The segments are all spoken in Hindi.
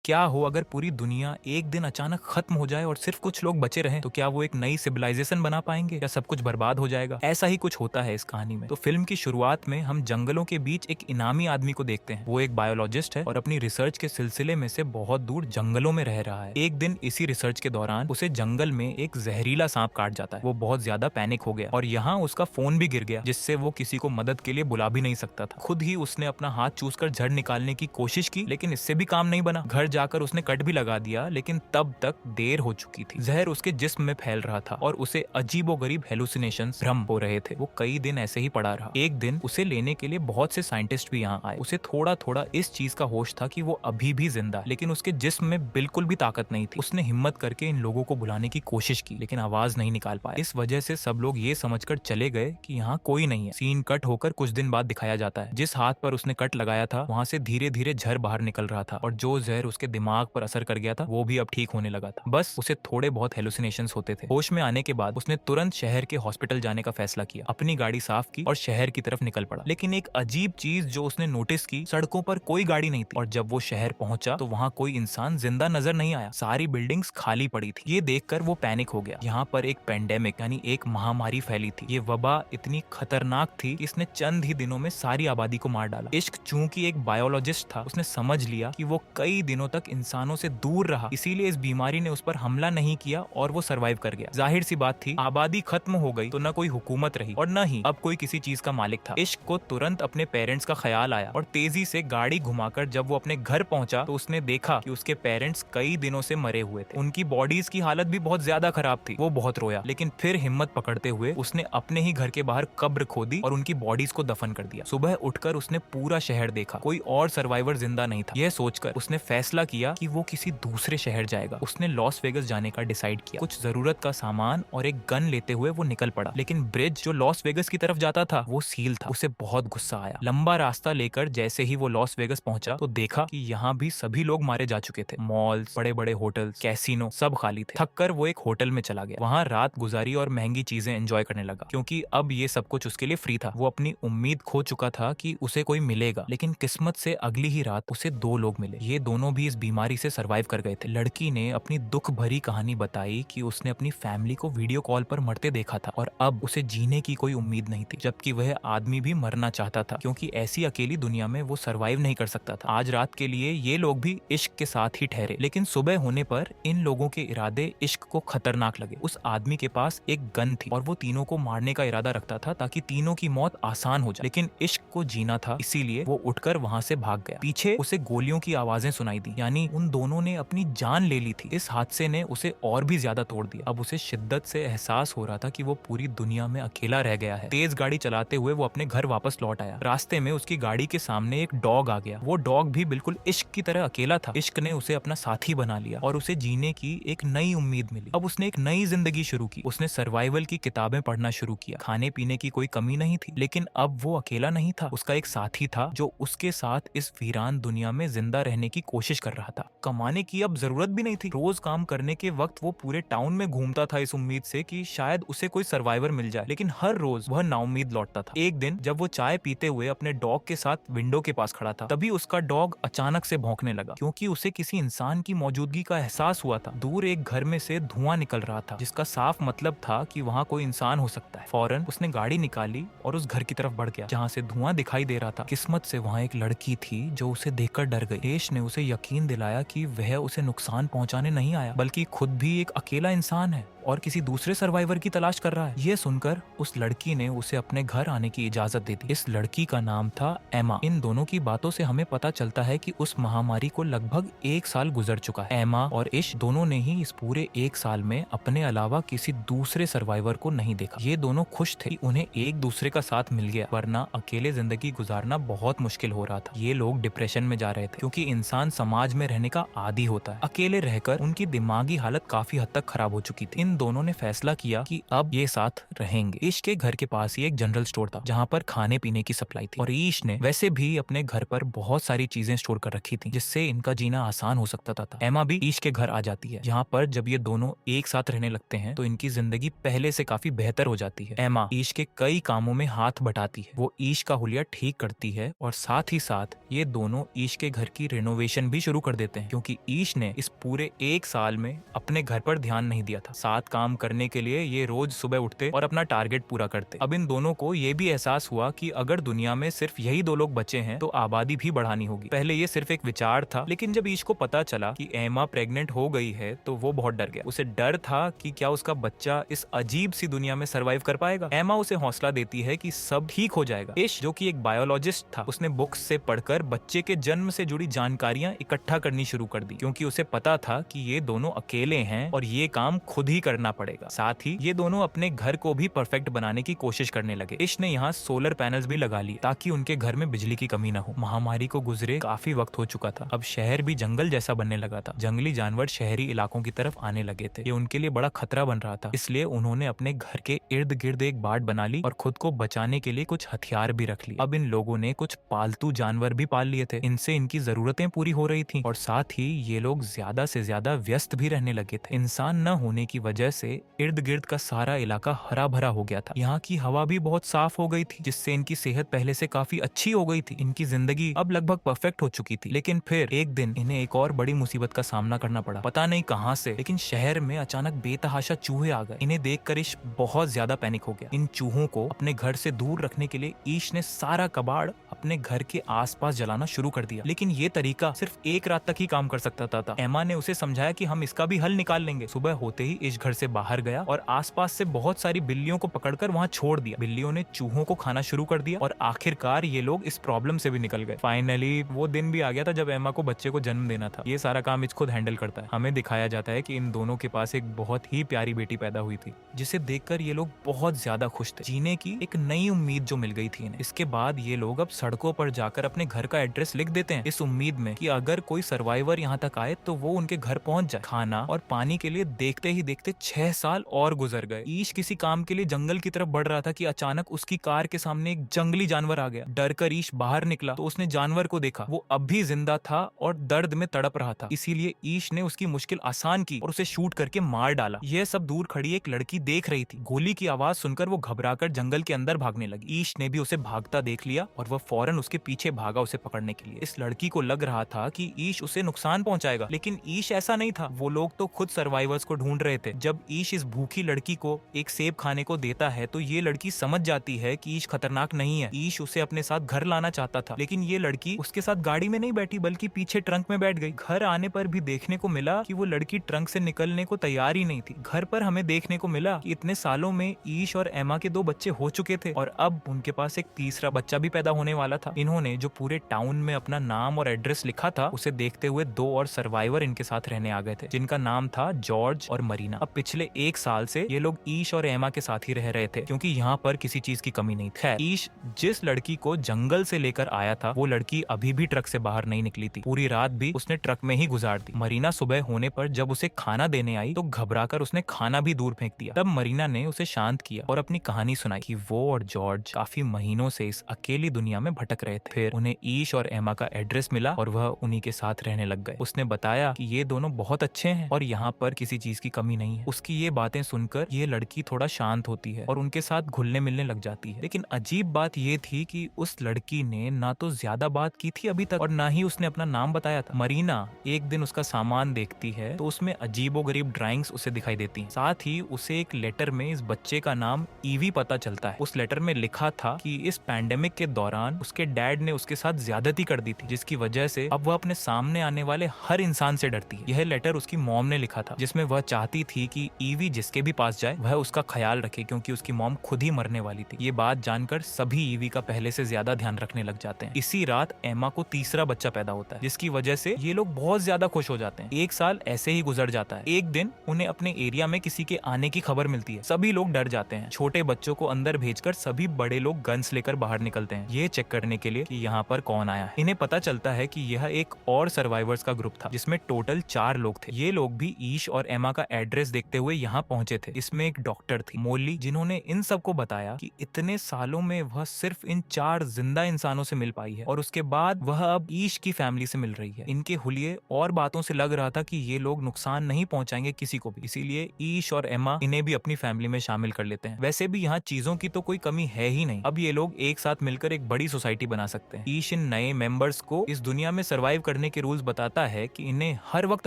क्या हो अगर पूरी दुनिया एक दिन अचानक खत्म हो जाए और सिर्फ कुछ लोग बचे रहें, तो क्या वो एक नई सिविलाइजेशन बना पाएंगे या सब कुछ बर्बाद हो जाएगा? ऐसा ही कुछ होता है इस कहानी में। तो फिल्म की शुरुआत में हम जंगलों के बीच एक इनामी आदमी को देखते हैं। वो एक बायोलॉजिस्ट है और अपनी रिसर्च के सिलसिले में से बहुत दूर जंगलों में रह रहा है। एक दिन इसी रिसर्च के दौरान उसे जंगल में एक जहरीला सांप काट जाता है। वो बहुत ज्यादा पैनिक हो गया और यहाँ उसका फोन भी गिर गया, जिससे वो किसी को मदद के लिए बुला भी नहीं सकता था। खुद ही उसने अपना हाथ चूसकर जड़ निकालने की कोशिश की, लेकिन इससे भी काम नहीं बना। घर जाकर उसने कट भी लगा दिया, लेकिन तब तक देर हो चुकी थी। जहर उसके जिस्म में फैल रहा था और उसे अजीबोगरीब हेलुसिनेशंस, भ्रम हो रहे थे। वो कई दिन ऐसे ही पड़ा रहा। एक दिन उसे लेने के लिए बहुत से साइंटिस्ट भी यहाँ आए। उसे थोड़ा थोड़ा इस चीज का होश था कि वो अभी भी जिंदा है, लेकिन उसके जिस्म में बिल्कुल भी ताकत नहीं थी। उसने हिम्मत करके इन लोगों को बुलाने की कोशिश की, लेकिन आवाज नहीं निकाल पाया। इस वजह से सब लोग ये समझकर चले गए कि यहाँ कोई नहीं है। सीन कट होकर कुछ दिन बाद दिखाया जाता है। जिस हाथ पर उसने कट लगाया था, वहां से धीरे धीरे झर बाहर निकल रहा था और जो जहर उसके दिमाग पर असर कर गया था, वो भी अब ठीक होने लगा था। बस उसे थोड़े बहुत हेलुसिनेशंस होते थे। होश में आने के बाद उसने तुरंत शहर के हॉस्पिटल जाने का फैसला किया। अपनी गाड़ी साफ की और शहर की तरफ निकल पड़ा। लेकिन एक अजीब चीज जो उसने नोटिस की, सड़कों पर कोई गाड़ी नहीं थी और जब वो शहर पहुंचा तो वहां कोई इंसान जिंदा नजर नहीं आया। सारी बिल्डिंग्स खाली पड़ी थी। ये देखकर वो पैनिक हो गया। यहाँ पर एक पेंडेमिक यानी एक महामारी फैली थी। ये वबा इतनी खतरनाक थी कि इसने चंद ही दिनों में सारी आबादी को मार डाला। इश्क चूंकि एक बायोलॉजिस्ट था, उसने समझ लिया कि वो कई दिनों तक इंसानों से दूर रहा, इसीलिए इस बीमारी ने उस पर हमला नहीं किया और वो सरवाइव कर गया। जाहिर सी बात थी, आबादी खत्म हो गई तो न कोई हुकूमत रही और न ही अब कोई किसी चीज का मालिक था। इश्क को तुरंत अपने पेरेंट्स का ख्याल आया और तेजी से गाड़ी घुमाकर जब वो अपने घर पहुंचा तो उसने देखा कि उसके पेरेंट्स कई दिनों से मरे हुए थे। उनकी बॉडीज की हालत भी बहुत ज्यादा खराब थी। वो बहुत रोया, लेकिन फिर हिम्मत पकड़ते हुए उसने अपने ही घर के बाहर कब्र खोदी और उनकी बॉडीज को दफन कर दिया। सुबह उठकर उसने पूरा शहर देखा, कोई और सर्वाइवर जिंदा नहीं था। यह सोचकर उसने फैसला किया कि वो किसी दूसरे शहर जाएगा। उसने लॉस वेगस जाने का डिसाइड किया। कुछ जरूरत का सामान और एक गन लेते हुए वो निकल पड़ा, लेकिन ब्रिज जो लॉस वेगस की तरफ जाता था वो सील था। उसे बहुत गुस्सा आया। लंबा रास्ता लेकर जैसे ही वो लॉस वेगस पहुंचा तो देखा कि यहाँ भी सभी लोग मारे जा चुके थे। मॉल्स, बड़े बड़े होटल्स, कैसीनो सब खाली थे। थक कर वो एक होटल में चला गया। वहाँ रात गुजारी और महंगी चीजें एंजॉय करने लगा, क्योंकि अब ये सब कुछ उसके लिए फ्री था। वो अपनी उम्मीद खो चुका था कि उसे कोई मिलेगा, लेकिन किस्मत से अगली ही रात उसे दो लोग मिले। ये दोनों भी इस बीमारी से सरवाइव कर गए थे। लड़की ने अपनी दुख भरी कहानी बताई कि उसने अपनी फैमिली को वीडियो कॉल पर मरते देखा था और अब उसे जीने की कोई उम्मीद नहीं थी, जबकि वह आदमी भी मरना चाहता था, क्योंकि ऐसी अकेली दुनिया में वो सरवाइव नहीं कर सकता था। आज रात के लिए ये लोग भी इश्क के साथ ही ठहरे, लेकिन सुबह होने पर इन लोगों के इरादे इश्क को खतरनाक लगे। उस आदमी के पास एक गन थी और वो तीनों को मारने का इरादा रखता था ताकि तीनों की मौत आसान हो जाए, लेकिन इश्क को जीना था, इसीलिए वो उठकर वहां से भाग गया। पीछे उसे गोलियों की आवाजें सुनाई दी, यानी उन दोनों ने अपनी जान ले ली थी। इस हादसे ने उसे और भी ज्यादा तोड़ दिया। अब उसे शिद्दत से एहसास हो रहा था कि वो पूरी दुनिया में अकेला रह गया है। तेज गाड़ी चलाते हुए वो अपने घर वापस लौट आया। रास्ते में उसकी गाड़ी के सामने एक डॉग आ गया। वो डॉग भी बिल्कुल इश्क की तरह अकेला था। इश्क ने उसे अपना साथी बना लिया और उसे जीने की एक नई उम्मीद मिली। अब उसने एक नई जिंदगी शुरू की। उसने सर्वाइवल की किताबें पढ़ना शुरू किया। खाने पीने की कोई कमी नहीं थी, लेकिन अब वो अकेला नहीं था। उसका एक साथी था जो उसके साथ इस वीरान दुनिया में जिंदा रहने की कोशिश कर रहा था। कमाने की अब जरूरत भी नहीं थी। रोज काम करने के वक्त वो पूरे टाउन में घूमता था इस उम्मीद से कि शायद उसे कोई सर्वाइवर मिल जाए, लेकिन हर रोज वह नाउम्मीद लौटता था। एक दिन जब वो चाय पीते हुए अपने डॉग के साथ विंडो के पास खड़ा था, तभी उसका डॉग अचानक से भौंकने लगा, क्योंकि उसे किसी इंसान की मौजूदगी का एहसास हुआ था। दूर एक घर में से धुआं निकल रहा था, जिसका साफ मतलब था कि वहाँ कोई इंसान हो सकता है। फौरन उसने गाड़ी निकाली और उस घर की तरफ बढ़ गया जहाँ से धुआं दिखाई दे रहा था। किस्मत से वहाँ एक लड़की थी जो उसे देखकर डर गई। देश ने उसे यकीन दिलाया कि वह उसे नुकसान पहुंचाने नहीं आया, बल्कि खुद भी एक अकेला इंसान है और किसी दूसरे सर्वाइवर की तलाश कर रहा है। यह सुनकर उस लड़की ने उसे अपने घर आने की इजाजत दे दी। इस लड़की का नाम था एमा। इन दोनों की बातों से हमें पता चलता है कि उस महामारी को लगभग 1 साल गुजर चुका है। एमा और इश दोनों ने ही इस पूरे 1 साल में अपने अलावा किसी दूसरे सर्वाइवर को नहीं देखा। ये दोनों खुश थे कि उन्हें एक दूसरे का साथ मिल गया, वरना अकेले जिंदगी गुजारना बहुत मुश्किल हो रहा था। ये लोग डिप्रेशन में जा रहे थे, क्योंकि इंसान समाज में रहने का आदी होता है। अकेले रहकर उनकी दिमागी हालत काफी हद तक खराब हो चुकी थी। इन इन दोनों ने फैसला किया कि अब ये साथ रहेंगे। ईश के घर के पास ही एक जनरल स्टोर था जहाँ पर खाने पीने की सप्लाई थी और ईश ने वैसे भी अपने घर पर बहुत सारी चीजें स्टोर कर रखी थी जिससे इनका जीना आसान हो सकता था। एमा भी ईश के घर आ जाती है। यहाँ पर जब ये दोनों एक साथ रहने लगते हैं तो इनकी जिंदगी पहले से काफी बेहतर हो जाती है। एमा ईश के कई कामों में हाथ बटाती है, वो ईश का हुलिया ठीक करती है और साथ ही साथ ये दोनों ईश के घर की रिनोवेशन भी शुरू कर देते हैं क्योंकि ईश ने इस पूरे एक साल में अपने घर पर ध्यान नहीं दिया था। साथ काम करने के लिए ये रोज सुबह उठते और अपना टारगेट पूरा करते। अब इन दोनों को ये भी एहसास हुआ कि अगर दुनिया में सिर्फ यही दो लोग बचे हैं तो आबादी भी बढ़ानी होगी। पहले ये सिर्फ एक विचार था, लेकिन जब ईश को पता चला कि एमा प्रेग्नेंट हो गई है तो वो बहुत डर गया। उसे डर था कि क्या उसका बच्चा इस अजीब सी दुनिया में सरवाइव कर पाएगा। एमा उसे हौसला देती है कि सब ठीक हो जाएगा। ईश जो कि एक बायोलॉजिस्ट था, उसने बुक्स से पढ़कर बच्चे के जन्म से जुड़ी जानकारियां इकट्ठा करनी शुरू कर दी क्योंकि उसे पता था कि ये दोनों अकेले हैं और ये काम खुद ही करना पड़ेगा। साथ ही ये दोनों अपने घर को भी परफेक्ट बनाने की कोशिश करने लगे। ईश ने यहाँ सोलर पैनल्स भी लगा लिए ताकि उनके घर में बिजली की कमी न हो। महामारी को गुजरे काफी वक्त हो चुका था, अब शहर भी जंगल जैसा बनने लगा था। जंगली जानवर शहरी इलाकों की तरफ आने लगे थे, ये उनके लिए बड़ा खतरा बन रहा था। इसलिए उन्होंने अपने घर के इर्द गिर्द एक बाट बना ली और खुद को बचाने के लिए कुछ हथियार भी रख लिए। अब इन लोगों ने कुछ पालतू जानवर भी पाल लिए थे, इनसे इनकी जरूरतें पूरी हो रही थी और साथ ही ये लोग ज्यादा से ज्यादा व्यस्त भी रहने लगे थे। इंसान न होने की वजह से इर्द गिर्द का सारा इलाका हरा भरा हो गया था। यहाँ की हवा भी बहुत साफ हो गई थी जिससे इनकी सेहत पहले से काफी अच्छी हो गई थी। इनकी जिंदगी अब लगभग परफेक्ट हो चुकी थी। लेकिन फिर एक दिन इन्हें एक और बड़ी मुसीबत का सामना करना पड़ा। पता नहीं कहां से, लेकिन शहर में अचानक बेतहाशा चूहे आ गए। इन्हें देखकर ईश बहुत ज्यादा पैनिक हो गया। इन चूहों को अपने घर से दूर रखने के लिए ईश ने सारा कबाड़ अपने घर के आसपास जलाना शुरू कर दिया। लेकिन ये तरीका सिर्फ एक रात तक ही काम कर सकता था। एमा ने उसे समझाया कि हम इसका भी हल निकाल लेंगे। सुबह होते ही ईश घर से बाहर गया और आसपास से बहुत सारी बिल्लियों को पकड़कर वहाँ छोड़ दिया। बिल्लियों ने चूहों को खाना शुरू कर दिया और आखिरकार ये लोग इस प्रॉब्लम से भी निकल गए। फाइनली वो दिन भी आ गया था जब एमा को बच्चे को जन्म देना था। ये सारा काम ईश खुद हैंडल करता है। हमें दिखाया जाता है कि इन दोनों के पास एक बहुत ही प्यारी बेटी पैदा हुई थी जिसे देखकर ये लोग बहुत ज्यादा खुश थे। जीने की एक नई उम्मीद जो मिल गई थी इन्हें। इसके बाद ये लोग अब सड़कों पर जाकर अपने घर का एड्रेस लिख देते हैं इस उम्मीद में कि अगर कोई सर्वाइवर यहाँ तक आए तो वो उनके घर पहुंच जाए। खाना और पानी के लिए देखते ही देखते 6 साल और गुजर गए। ईश किसी काम के लिए जंगल की तरफ बढ़ रहा था कि अचानक उसकी कार के सामने एक जंगली जानवर आ गया। डर कर ईश बाहर निकला तो उसने जानवर को देखा। वो अब भी जिंदा था और दर्द में तड़प रहा था। इसीलिए ईश ने उसकी मुश्किल आसान की और उसे शूट करके मार डाला। यह सब दूर खड़ी एक लड़की देख रही थी। गोली की आवाज सुनकर वो घबराकर जंगल के अंदर भागने लगी। ईश ने भी उसे भागता देख लिया और वह फौरन उसके पीछे भागा उसे पकड़ने के लिए। इस लड़की को लग रहा था कि ईश उसे नुकसान पहुंचाएगा, लेकिन ईश ऐसा नहीं था। वो लोग तो खुद सर्वाइवर्स को ढूंढ रहे थे। जब ईश इस भूखी लड़की को एक सेब खाने को देता है तो ये लड़की समझ जाती है कि ईश खतरनाक नहीं है। ईश उसे अपने साथ घर लाना चाहता था, लेकिन ये लड़की उसके साथ गाड़ी में नहीं बैठी बल्कि पीछे ट्रंक में बैठ गई। घर आने पर भी देखने को मिला कि वो लड़की ट्रंक से निकलने को तैयार ही नहीं थी। घर पर हमें देखने को मिला कि इतने सालों में ईश और एमा के 2 बच्चे हो चुके थे और अब उनके पास एक तीसरा बच्चा भी पैदा होने वाला था। इन्होंने जो पूरे टाउन में अपना नाम और एड्रेस लिखा था उसे देखते हुए 2 और सर्वाइवर इनके साथ रहने आ गए थे जिनका नाम था जॉर्ज और मरीना। अब पिछले 1 साल से ये लोग ईश और एमा के साथ ही रह रहे थे क्योंकि यहाँ पर किसी चीज की कमी नहीं थी। ईश जिस लड़की को जंगल से लेकर आया था वो लड़की अभी भी ट्रक से बाहर नहीं निकली थी। पूरी रात भी उसने ट्रक में ही गुजार दी। मरीना सुबह होने पर जब उसे खाना देने आई तो घबराकर उसने खाना भी दूर फेंक दिया। तब मरीना ने उसे शांत किया और अपनी कहानी सुनाई कि वो और जॉर्ज काफी महीनों से इस अकेली दुनिया में भटक रहे थे। फिर उन्हें ईश और एमा का एड्रेस मिला और वह उन्हीं के साथ रहने लग गए। उसने बताया कि ये दोनों बहुत अच्छे हैं और यहाँ पर किसी चीज की कमी नहीं है। उसकी ये बातें सुनकर ये लड़की थोड़ा शांत होती है और उनके साथ घुलने मिलने लग जाती है। लेकिन अजीब बात ये थी कि उस लड़की ने ना तो ज्यादा बात की थी अभी तक और ना ही उसने अपना नाम बताया था। मरीना एक दिन उसका सामान देखती है तो उसमें अजीबोगरीब ड्राइंग्स उसे दिखाई देती हैं। साथ ही उसे एक लेटर में इस बच्चे का नाम ईवी पता चलता है। उस लेटर में लिखा था कि इस पैंडेमिक के दौरान उसके डैड ने उसके साथ ज्यादती कर दी थी जिसकी वजह से अब वह अपने सामने आने वाले हर इंसान से डरती है। यह लेटर उसकी मॉम ने लिखा था जिसमें वह चाहती थी कि ईवी जिसके भी पास जाए वह उसका ख्याल रखे क्योंकि उसकी मॉम खुद ही मरने वाली थी। ये बात जानकर सभी ईवी का पहले से ज्यादा ध्यान रखने लग जाते हैं। इसी रात एमा को तीसरा बच्चा पैदा होता है जिसकी वजह से ये लोग बहुत ज्यादा खुश हो जाते हैं। 1 साल ऐसे ही गुजर जाता है। एक दिन उन्हें अपने एरिया में किसी के आने की खबर मिलती है। सभी लोग डर जाते हैं। छोटे बच्चों को अंदर भेजकर सभी बड़े लोग गन्स लेकर बाहर निकलते हैं ये चेक करने के लिए कि यहाँ पर कौन आया है। इन्हें पता चलता है कि यह एक और सर्वाइवर्स का ग्रुप था जिसमें टोटल 4 लोग थे। ये लोग भी ईश और एमा का एड्रेस देखते हुए यहाँ पहुंचे थे। इसमें एक डॉक्टर थी मोली, जिन्होंने इन सबको बताया कि इतने सालों में वह सिर्फ इन 4 जिंदा इंसानों से मिल पाई है और उसके बाद वह अब ईश की फैमिली से मिल रही है। इनके हुलिये और बातों से लग रहा था कि ये लोग नुकसान नहीं पहुंचाएंगे किसी को भी, इसीलिए ईश और एमा इन्हें भी अपनी फैमिली में शामिल कर लेते हैं। वैसे भी यहाँ चीजों की तो कोई कमी है ही नहीं। अब ये लोग एक साथ मिलकर एक बड़ी सोसाइटी बना सकते हैं। ईश इन नए मेंबर्स को इस दुनिया में सरवाइव करने के रूल्स बताता है कि इन्हें हर वक्त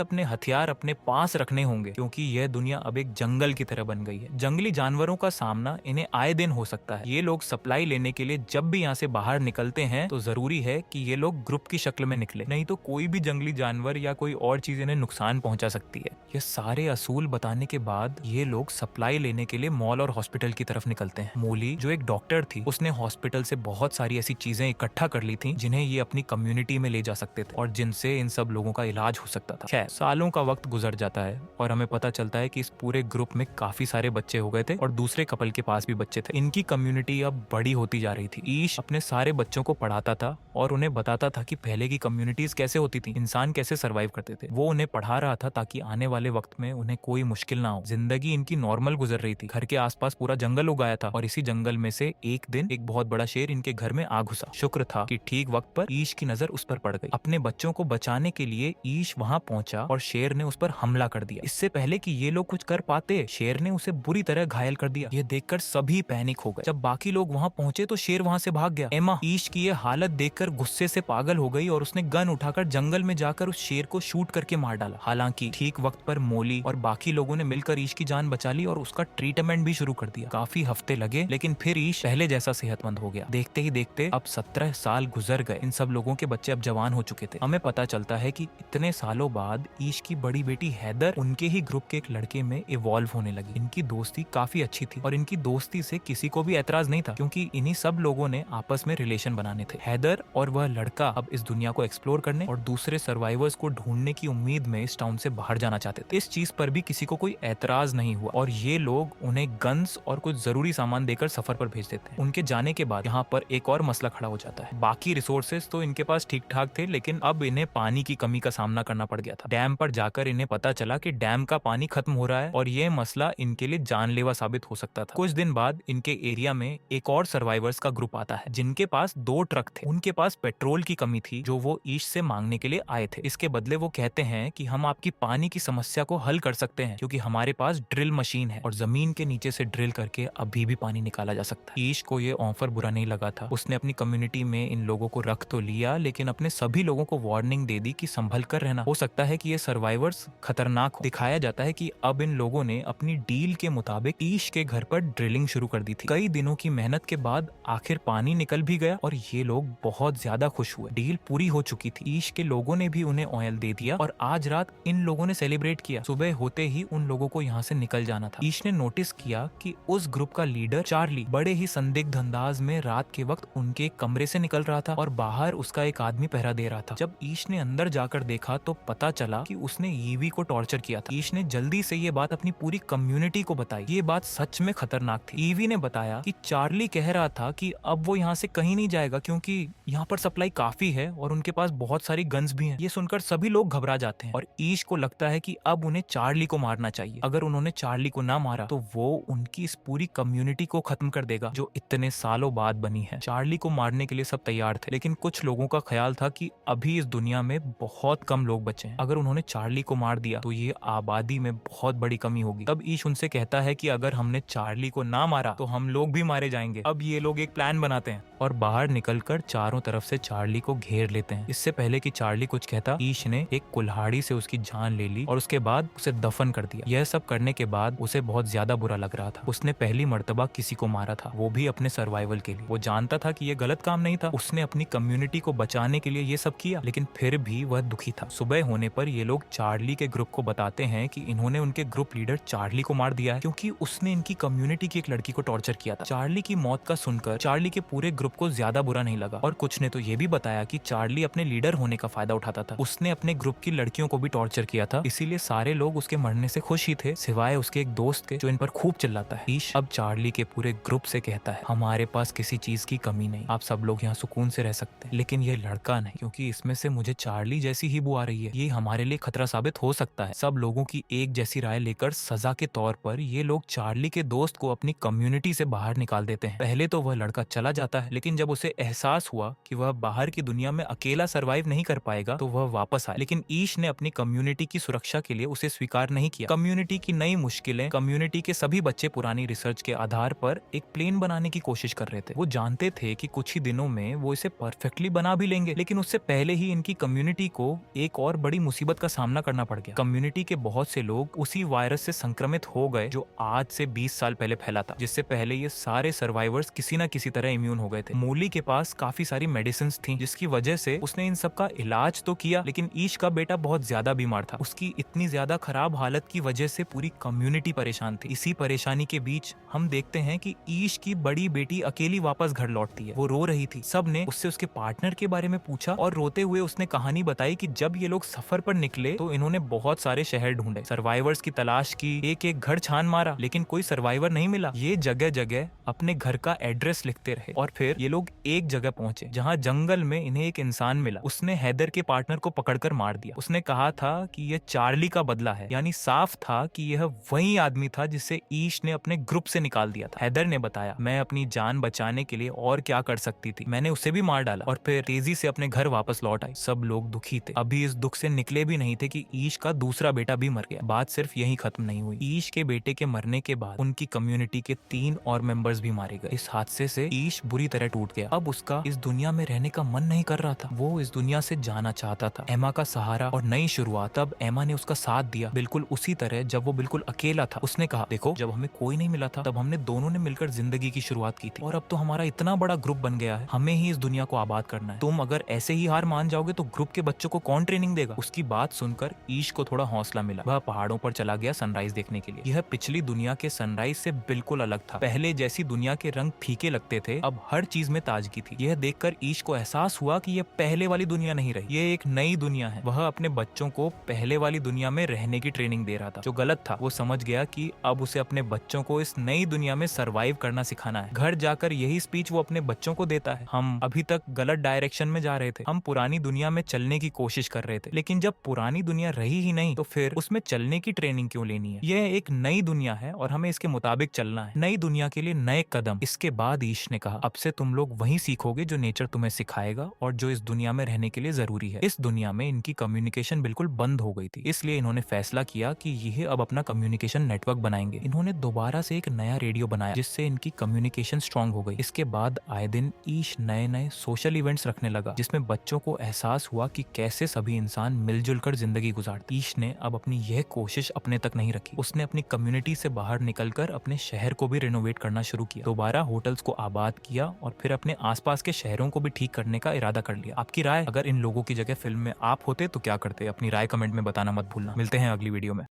अपने हथियार अपने पास रखने होंगे, क्योंकि यह दुनिया अब एक जंगल की तरह बन गई है। जंगली जानवरों का सामना इन्हें आए दिन हो सकता है। ये लोग सप्लाई लेने के लिए जब भी यहाँ से बाहर निकलते हैं तो जरूरी है कि ये लोग ग्रुप की शक्ल में निकले, नहीं तो कोई भी जंगली जानवर या कोई और चीज इन्हें नुकसान पहुंचा सकती है। ये सारे असूल बताने के बाद ये लोग सप्लाई लेने के लिए मॉल और हॉस्पिटल की तरफ निकलते हैं। मोली जो एक डॉक्टर थी, उसने हॉस्पिटल से बहुत सारी ऐसी चीजें इकट्ठा कर ली थी जिन्हें ये अपनी कम्युनिटी में ले जा सकते थे और जिनसे इन सब लोगों का इलाज हो सकता था। खैर, सालों का वक्त गुजर जाता है और हमें पता चलता है कि इस पूरे ग्रुप में काफी सारे बच्चे हो गए थे और दूसरे कपल के पास भी बच्चे थे। इनकी कम्युनिटी अब बड़ी होती जा रही थी। ईश अपने सारे बच्चों को पढ़ाता था और उन्हें बताता था कि पहले की कम्युनिटीज कैसे होती थी, इंसान कैसे सर्वाइव करते थे। वो उन्हें पढ़ा रहा था ताकि आने वाले वक्त में उन्हें कोई मुश्किल ना हो। जिंदगी इनकी नॉर्मल गुजर रही थी। घर के आसपास पूरा जंगल उगाया था और इसी जंगल में से एक दिन एक बहुत बड़ा शेर इनके घर में आ घुसा। शुक्र था कि ठीक वक्त पर ईश की नजर उस पर पड़ गई। अपने बच्चों को बचाने के लिए ईश वहां पहुंचा और शेर ने उस पर हमला कर दिया। इससे पहले कि ये लोग कुछ कर पाते, शेर ने उसे बुरी तरह घायल कर दिया। ये देखकर सभी पैनिक हो गए। जब बाकी लोग वहां पहुंचे तो शेर वहां से भाग गया। एमा ईश की ये हालत देखकर गुस्से से पागल हो गई और उसने गन उठाकर जंगल में जाकर उस शेर को शूट करके मार डाला। हालांकि ठीक वक्त पर मोली और बाकी लोगों ने मिलकर ईश की जान बचा ली और उसका ट्रीटमेंट भी शुरू कर दिया। काफी हफ्ते लगे, लेकिन फिर ईश पहले जैसा सेहतमंद हो गया। देखते ही देखते अब 17 साल गुजर गए। इन सब लोगों के बच्चे अब जवान हो चुके थे। हमें पता चलता है कि इतने सालों बाद ईश की बड़ी बेटी हैदर उनके ही ग्रुप के एक लड़के में इवॉल्व होने लगी। इनकी दोस्ती काफी अच्छी थी और इनकी दोस्ती से किसी को भी ऐतराज नहीं था, क्योंकि इन्हीं सब लोगों ने आपस में रिलेशन बनाने थे। हैदर और वह लड़का अब इस दुनिया को एक्सप्लोर करने और दूसरे सर्वाइवर्स को ढूंढने की उम्मीद में इस टाउन से बाहर जाना चाहते थे। इस चीज पर भी किसी को कोई ऐतराज नहीं हुआ और ये लोग उन्हें गन्स और कुछ जरूरी सामान देकर सफर पर भेज देते हैं। उनके जाने के बाद यहाँ पर एक और मसला खड़ा हो जाता है। बाकी रिसोर्सेज तो इनके पास ठीक ठाक थे, लेकिन अब इन्हें पानी की कमी का सामना करना पड़ गया था। डैम पर जाकर इन्हें पता चला कि डैम का पानी खत्म हो रहा है और ये मसला इनके लिए जानलेवा साबित हो सकता था। कुछ दिन बाद इनके एरिया में एक और सर्वाइवर्स का ग्रुप आता है, जिनके पास 2 ट्रक थे। उनके पास पेट्रोल की कमी थी जो वो ईश से मांगने के लिए आए थे। इसके बदले वो कहते हैं कि हम आपकी पानी की समस्या को हल कर सकते हैं, क्योंकि हमारे पास ड्रिल मशीन है और जमीन के नीचे से ड्रिल करके अभी भी पानी निकाला जा सकता है। ईश को ये ऑफर बुरा नहीं लगा था। उसने अपनी कम्युनिटी में इन लोगों को रख तो लिया, लेकिन अपने सभी लोगों को वार्निंग दे दी कि संभल कर रहना, हो सकता है कि ये सर्वाइवर्स खतरनाक हो। दिखाया जाता है कि अब इन लोगों ने अपनी डील के मुताबिक ईश के घर पर ड्रिलिंग शुरू कर दी थी। कई दिनों की मेहनत के बाद आखिर पानी निकल भी गया और ये लोग बहुत ज्यादा खुश हुए। डील पूरी हो चुकी थी। ईश के लोगों ने भी उन्हें ऑयल दे दिया और आज रात इन लोगों ने सेलिब्रेट किया। सुबह होते ही उन लोगों को यहाँ से निकल जाना था। ईश ने नोटिस किया कि उस ग्रुप का लीडर चार्ली बड़े ही संदिग्ध अंदाज में रात के वक्त उनके कमरे से निकल रहा था और बाहर उसका एक आदमी पहरा दे रहा था। जब ईश ने अंदर जाकर देखा तो पता चला कि उसने ईवी को टॉर्चर किया था। ईश ने जल्दी से ये बात अपनी पूरी कम्युनिटी को बताई। ये बात सच में खतरनाक थी। ईवी ने बताया कि चार्ली कह रहा था कि अब वो यहाँ से कहीं नहीं जाएगा, क्योंकि यहाँ पर सप्लाई काफी है और उनके पास बहुत सारी गन्स भी हैं। ये सुनकर सभी लोग घबरा जाते हैं और ईश को लगता है कि अब उन्हें चार्ली को मारना चाहिए। अगर उन्होंने चार्ली को ना मारा तो वो उनकी इस पूरी कम्युनिटी को खत्म कर देगा जो इतने सालों बाद बनी है। चार्ली को मारने के लिए सब तैयार थे, लेकिन कुछ लोगों का ख्याल था कि अभी इस दुनिया में बहुत कम लोग बचे हैं। अगर उन्होंने चार्ली को मार दिया तो ये आबादी में बहुत बड़ी कमी होगी। तब ईश उनसे कहता है कि अगर हमने चार्ली को ना मारा तो हम लोग भी मारे जाएंगे। अब ये लोग एक प्लान बनाते हैं और बाहर निकलकर चारों तरफ से चार्ली को घेर लेते हैं। इससे पहले कि चार्ली कुछ कहता, ईश ने एक कुल्हाड़ी से उसकी जान ले ली और उसके बाद उसे दफन कर दिया। यह सब करने के बाद उसे बहुत ज्यादा बुरा लग रहा था। उसने पहली मर्तबा किसी को मारा था, वो भी अपने सर्वाइवल के लिए। वो जानता था कि यह गलत काम नहीं था। उसने अपनी कम्युनिटी को बचाने के लिए ये सब किया, लेकिन फिर भी वह दुखी था। सुबह होने पर ये लोग चार्ली के ग्रुप को बताते हैं कि इन्होंने उनके ग्रुप लीडर चार्ली को मार दिया है, क्योंकि उसने इनकी कम्युनिटी की एक लड़की को टॉर्चर किया था। चार्ली की मौत का सुनकर चार्ली के पूरे ग्रुप को ज्यादा बुरा नहीं लगा और कुछ ने तो ये भी बताया कि चार्ली अपने लीडर होने का फायदा उठाता था। उसने अपने ग्रुप की लड़कियों को भी टॉर्चर किया था, इसीलिए सारे लोग उसके मरने से खुश ही थे, सिवाय उसके एक दोस्त के जो इन पर खूब चिल्लाता है। ईश अब चार्ली के पूरे ग्रुप से कहता है, हमारे पास किसी चीज की कमी नहीं, आप सब लोग यहाँ सुकून से रह सकते हैं, लेकिन ये लड़का नहीं, क्योंकि इसमें से मुझे चार्ली जैसी ही बू आ रही है। ये हमारे लिए खतरा साबित हो सकता है। सब लोगों की एक जैसी राय लेकर सजा के तौर पर ये लोग चार्ली के दोस्त को अपनी कम्युनिटी से बाहर निकाल देते हैं। पहले तो वह लड़का चला जाता है, लेकिन जब उसे एहसास हुआ कि वह बाहर की दुनिया में अकेला सरवाइव नहीं कर पाएगा तो वह वापस आया। लेकिन ईश ने अपनी कम्युनिटी की सुरक्षा के लिए उसे स्वीकार नहीं किया। कम्युनिटी की नई मुश्किलें, कम्युनिटी के सभी बच्चे पुरानी रिसर्च के आधार पर एक प्लेन बनाने की कोशिश कर रहे थे। वो जानते थे कि कुछ ही दिनों में वो इसे परफेक्टली बना भी लेंगे, लेकिन उससे पहले ही इनकी कम्युनिटी को एक और बड़ी मुसीबत का सामना करना पड़ गया। कम्युनिटी के बहुत से लोग उसी वायरस से संक्रमित हो गए जो आज से 20 साल पहले फैला था, जिससे पहले ये सारे सर्वाइवर्स किसी न किसी तरह इम्यून हो गए थे। मूली के पास काफी सारी मेडिसिन थी, जिसकी वजह से उसने इन सब का इलाज तो किया, लेकिन ईश का बेटा बहुत ज्यादा बीमार था। उसकी इतनी ज्यादा खराब हालत की वजह से पूरी कम्युनिटी परेशान थी। इसी परेशानी के बीच हम देखते हैं कि ईश की बड़ी बेटी अकेली वापस घर लौटती है। वो रो रही थी। सब ने उससे उसके पार्टनर के बारे में पूछा और रोते हुए उसने कहानी बताई कि जब ये लोग सफर पर निकले तो इन्होंने बहुत सारे शहर ढूंढे, सर्वाइवर्स की तलाश की, एक एक घर छान मारा, लेकिन कोई सर्वाइवर नहीं मिला। ये जगह जगह अपने घर का एड्रेस लिखते रहे और फिर ये लोग एक जगह पहुंचे जहां जंगल में इन्हें एक इंसान मिला। उसने हैदर के पार्टनर को पकड़कर मार दिया। उसने कहा था कि यह चार्ली का बदला है, यानी साफ था कि यह वही आदमी था जिसे ईश ने अपने ग्रुप से निकाल दिया था। हैदर ने बताया, मैं अपनी जान बचाने के लिए और क्या कर सकती थी, मैंने उसे भी मार डाला और फिर तेजी से अपने घर वापस लौट आई। सब लोग दुखी थे, अभी इस दुख से निकले भी नहीं थे कि ईश का दूसरा बेटा भी मर गया। बात सिर्फ यही खत्म नहीं हुई। ईश के बेटे के मरने के बाद उनकी कम्युनिटी के 3 और मेंबर्स भी मारे गए। इस हादसे से ईश बुरी तरह टूट गया। अब उसका इस दुनिया में रहने का मन नहीं कर रहा था। वो इस दुनिया से जाना चाहता था। एमा का सहारा और नई शुरुआत। तब एमा ने उसका साथ दिया, बिल्कुल उसी तरह जब वो बिल्कुल अकेला था। उसने कहा, देखो, जब हमें कोई नहीं मिला था तब हमने दोनों ने मिलकर जिंदगी की शुरुआत की थी, और अब तो हमारा इतना बड़ा ग्रुप बन गया है, हमें ही इस दुनिया को आबाद करना है। तुम अगर ऐसे ही हार मान जाओगे तो ग्रुप के बच्चों को कौन ट्रेनिंग देगा? उसकी बात सुनकर ईश को थोड़ा हौसला मिला। वह पहाड़ों पर चला गया सनराइज देखने के लिए। यह पिछली दुनिया के सनराइज से बिल्कुल अलग था। पहले जैसी दुनिया के रंग फीके लगते थे, अब हर चीज में ताजगी थी। यह देखकर ईश को एहसास हुआ कि यह पहले वाली दुनिया नहीं रही, यह एक नई दुनिया है। वह अपने बच्चों को पहले वाली दुनिया में रहने की ट्रेनिंग दे रहा था, जो गलत था। वो समझ गया कि अब उसे अपने बच्चों को इस नई दुनिया में सरवाइव करना सिखाना है। घर जाकर यही स्पीच वो अपने बच्चों को देता है। हम अभी तक गलत डायरेक्शन में जा रहे थे, हम पुरानी दुनिया में चलने की कोशिश कर रहे थे, लेकिन जब पुरानी दुनिया रही ही नहीं तो फिर उसमें चलने की ट्रेनिंग क्यों लेनी है? यह एक नई दुनिया है और हमें इसके मुताबिक चलना है। नई दुनिया के लिए नए कदम। इसके बाद ईश ने कहा, अब से तुम लोग वही सीखोगे जो नेचर तुम्हें सिखाएगा और जो इस दुनिया में रहने के लिए जरूरी है। इस दुनिया में इनकी कम्युनिकेशन बिल्कुल बंद हो गई थी, इसलिए इन्होंने फैसला किया कि यह अब अपना कम्युनिकेशन नेटवर्क बनाएंगे। इन्होंने दोबारा से एक नया रेडियो बनाया जिससे इनकी कम्युनिकेशन स्ट्रांग हो गई। इसके बाद आए दिन ईश नए नए सोशल इवेंट्स रखने लगा, जिसमें बच्चों को एहसास हुआ कि कैसे सभी इंसान मिलजुल कर जिंदगी गुजारते। ईश ने अब अपनी यह कोशिश अपने तक नहीं रखी। उसने अपनी कम्युनिटी से बाहर निकलकर अपने शहर को भी रिनोवेट करना शुरू किया। दोबारा होटल्स को आबाद किया और फिर अपने आसपास के शहरों को भी ठीक करने का इरादा कर लिया। आपकी राय, अगर इन लोगों की जगह फिल्म में आप होते तो क्या करते? अपनी राय कमेंट में बताना मत भूलना। मिलते हैं अगली वीडियो में।